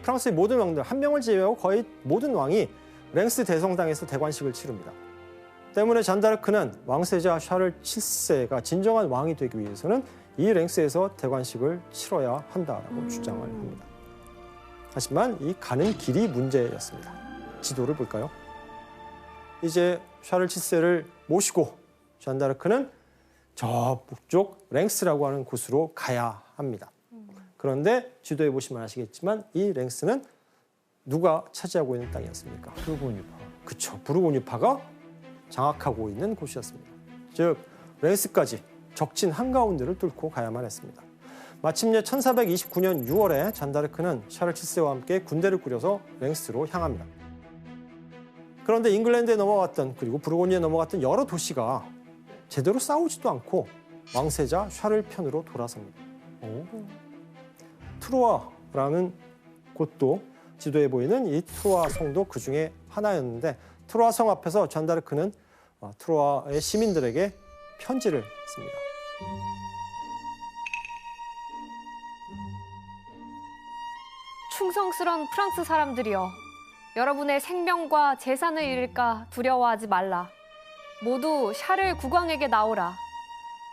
프랑스의 모든 왕들, 한 명을 제외하고 거의 모든 왕이 랭스 대성당에서 대관식을 치릅니다. 때문에 잔다르크는 왕세자 샤를 7세가 진정한 왕이 되기 위해서는 이 랭스에서 대관식을 치러야 한다라고 주장을 합니다. 하지만 이 가는 길이 문제였습니다. 지도를 볼까요? 이제 샤를 7세를 모시고 잔다르크는 저 북쪽 랭스라고 하는 곳으로 가야 합니다. 그런데 지도에 보시면 아시겠지만 이 랭스는 누가 차지하고 있는 땅이었습니까? 부르고뉴파. 그렇죠. 부르고뉴파가 장악하고 있는 곳이었습니다. 즉 랭스까지 적진 한가운데를 뚫고 가야만 했습니다. 마침내 1429년 6월에 잔다르크는 샤를 7세와 함께 군대를 꾸려서 랭스로 향합니다. 그런데 잉글랜드에 넘어갔던 그리고 부르고뉴에 넘어갔던 여러 도시가 제대로 싸우지도 않고 왕세자 샤를 편으로 돌아섭니다. 트루아라는 곳도 지도에 보이는 이 트루아 성도 그 중에 하나였는데 트루아 성 앞에서 잔다르크는 트루아의 시민들에게 편지를 씁니다. 충성스런 프랑스 사람들이여, 여러분의 생명과 재산을 잃을까 두려워하지 말라. 모두 샤를 국왕에게 나오라.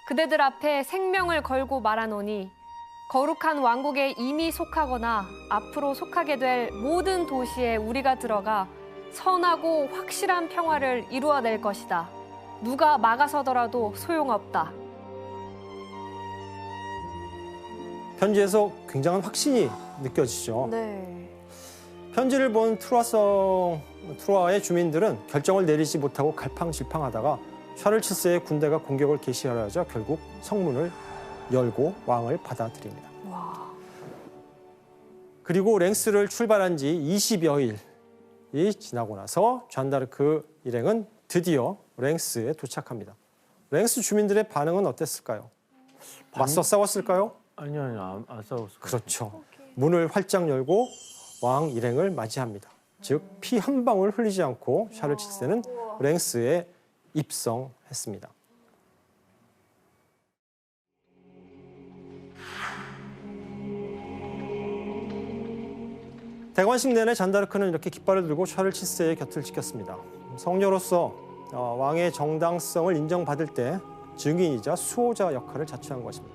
그대들 앞에 생명을 걸고 말하노니 거룩한 왕국에 이미 속하거나 앞으로 속하게 될 모든 도시에 우리가 들어가 선하고 확실한 평화를 이루어낼 것이다. 누가 막아서더라도 소용없다. 편지에서 굉장한 확신이 느껴지죠. 네. 편지를 본 트루아의 주민들은 결정을 내리지 못하고 갈팡질팡하다가 샤를 7세의 군대가 공격을 개시하려 하자 결국 성문을 열고 왕을 받아들입니다. 와. 그리고 랭스를 출발한 지 20여일이 지나고 나서 잔다르크 일행은 드디어 랭스에 도착합니다. 랭스 주민들의 반응은 어땠을까요? 맞서 싸웠을까요? 아니요, 안 싸웠어요. 그렇죠. 문을 활짝 열고 왕 일행을 맞이합니다. 즉, 피 한 방울 흘리지 않고 샤를 7세는 랭스에 입성했습니다. 대관식 내내 잔다르크는 이렇게 깃발을 들고 샤를 7세의 곁을 지켰습니다. 성녀로서 왕의 정당성을 인정받을 때 증인이자 수호자 역할을 자처한 것입니다.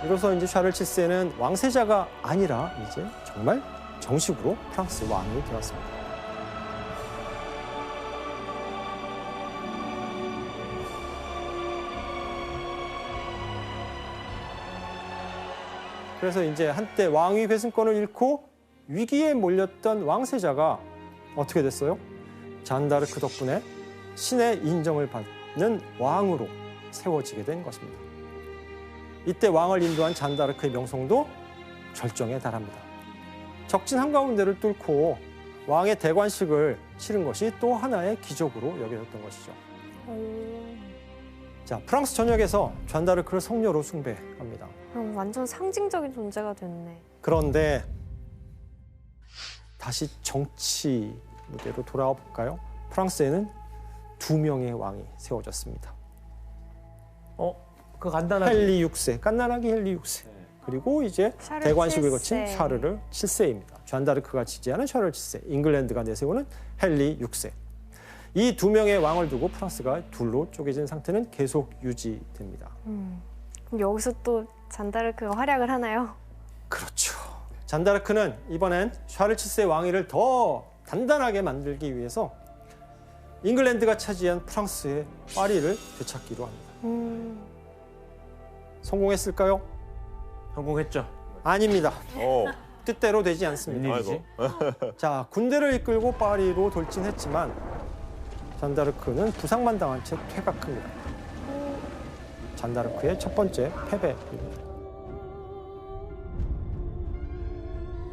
이로써 이제 샤를 7세는 왕세자가 아니라 이제 정말 정식으로 프랑스 왕이 되었습니다. 그래서 이제 한때 왕위 회승권을 잃고 위기에 몰렸던 왕세자가 어떻게 됐어요? 잔다르크 덕분에 신의 인정을 받는 왕으로 세워지게 된 것입니다. 이때 왕을 인도한 잔다르크의 명성도 절정에 달합니다. 적진 한가운데를 뚫고 왕의 대관식을 치른 것이 또 하나의 기적으로 여겨졌던 것이죠. 자, 프랑스 전역에서 잔다르크를 성녀로 숭배합니다. 그럼 완전 상징적인 존재가 됐네. 그런데 다시 정치 무대로 돌아와 볼까요? 프랑스에는 2명의 왕이 세워졌습니다. 그 간단하게. 헨리 6세, 깐난하게 헨리 6세. 그리고 이제 샤를 대관식을 7세. 거친 샤르르 7세입니다. 잔다르크가 지지하는 샤르르 7세, 잉글랜드가 내세우는 헨리 6세. 이 2명의 왕을 두고 프랑스가 둘로 쪼개진 상태는 계속 유지됩니다. 그럼 여기서 또 잔다르크가 활약을 하나요? 그렇죠. 잔다르크는 이번엔 샤르르 7세 왕위를 더 단단하게 만들기 위해서 잉글랜드가 차지한 프랑스의 파리를 되찾기로 합니다. 성공했을까요? 성공했죠. 아닙니다. 오, 뜻대로 되지 않습니다. 웬일이지? 자, 군대를 이끌고 파리로 돌진했지만 잔다르크는 부상만 당한 채 퇴각합니다. 잔다르크의 첫 번째 패배입니다.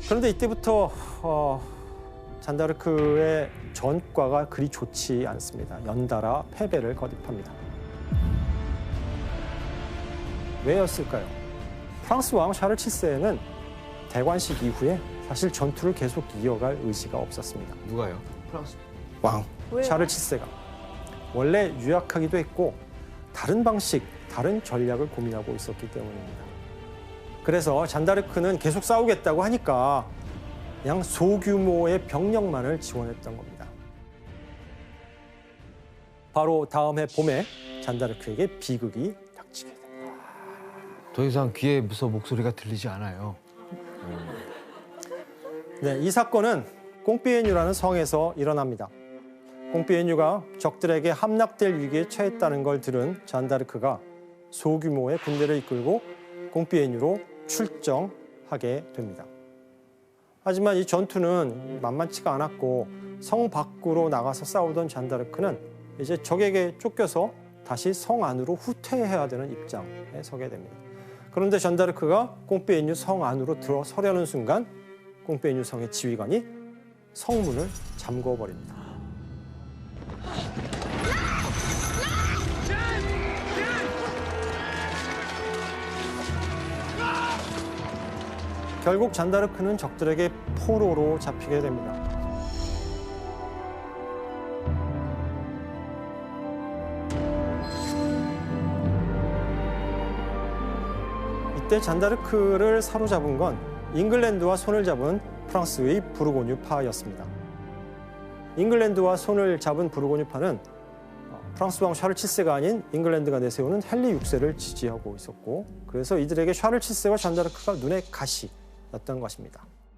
그런데 이때부터 잔다르크의 전과가 그리 좋지 않습니다. 연달아 패배를 거듭합니다. 왜였을까요? 프랑스 왕 샤를 7세는 대관식 이후에 사실 전투를 계속 이어갈 의지가 없었습니다. 누가요? 프랑스. 왕 왜요? 샤를 7세가 원래 유약하기도 했고 다른 방식 다른 전략을 고민하고 있었기 때문입니다. 그래서 잔다르크는 계속 싸우겠다고 하니까 그냥 소규모의 병력만을 지원했던 겁니다. 바로 다음 해 봄에 잔다르크에게 비극이 닥치게 됩니다. 더 이상 귀에 무서 목소리가 들리지 않아요. 네, 이 사건은 꽁피에뉴라는 성에서 일어납니다. 꽁피에뉴가 적들에게 함락될 위기에 처했다는 걸 들은 잔다르크가 소규모의 군대를 이끌고 꽁피에뉴로 출정하게 됩니다. 하지만 이 전투는 만만치가 않았고 성 밖으로 나가서 싸우던 잔다르크는 이제 적에게 쫓겨서 다시 성 안으로 후퇴해야 되는 입장에 서게 됩니다. 그런데 잔다르크가 꽁피에뉴 성 안으로 들어서려는 순간 꽁피에뉴 성의 지휘관이 성문을 잠궈버립니다. 결국 잔다르크는 적들에게 포로로 잡히게 됩니다. 이때 잔다르크를 사로잡은 건 잉글랜드와 손을 잡은 프랑스의 부르고뉴파였습니다. 잉글랜드와 손을 잡은 부르고뉴파는 프랑스 왕 샤를 7세가 아닌 잉글랜드가 내세우는 헨리 6세를 지지하고 있었고, 그래서 이들에게 샤를 7세와 잔다르크가 눈의 가시였던 것입니다.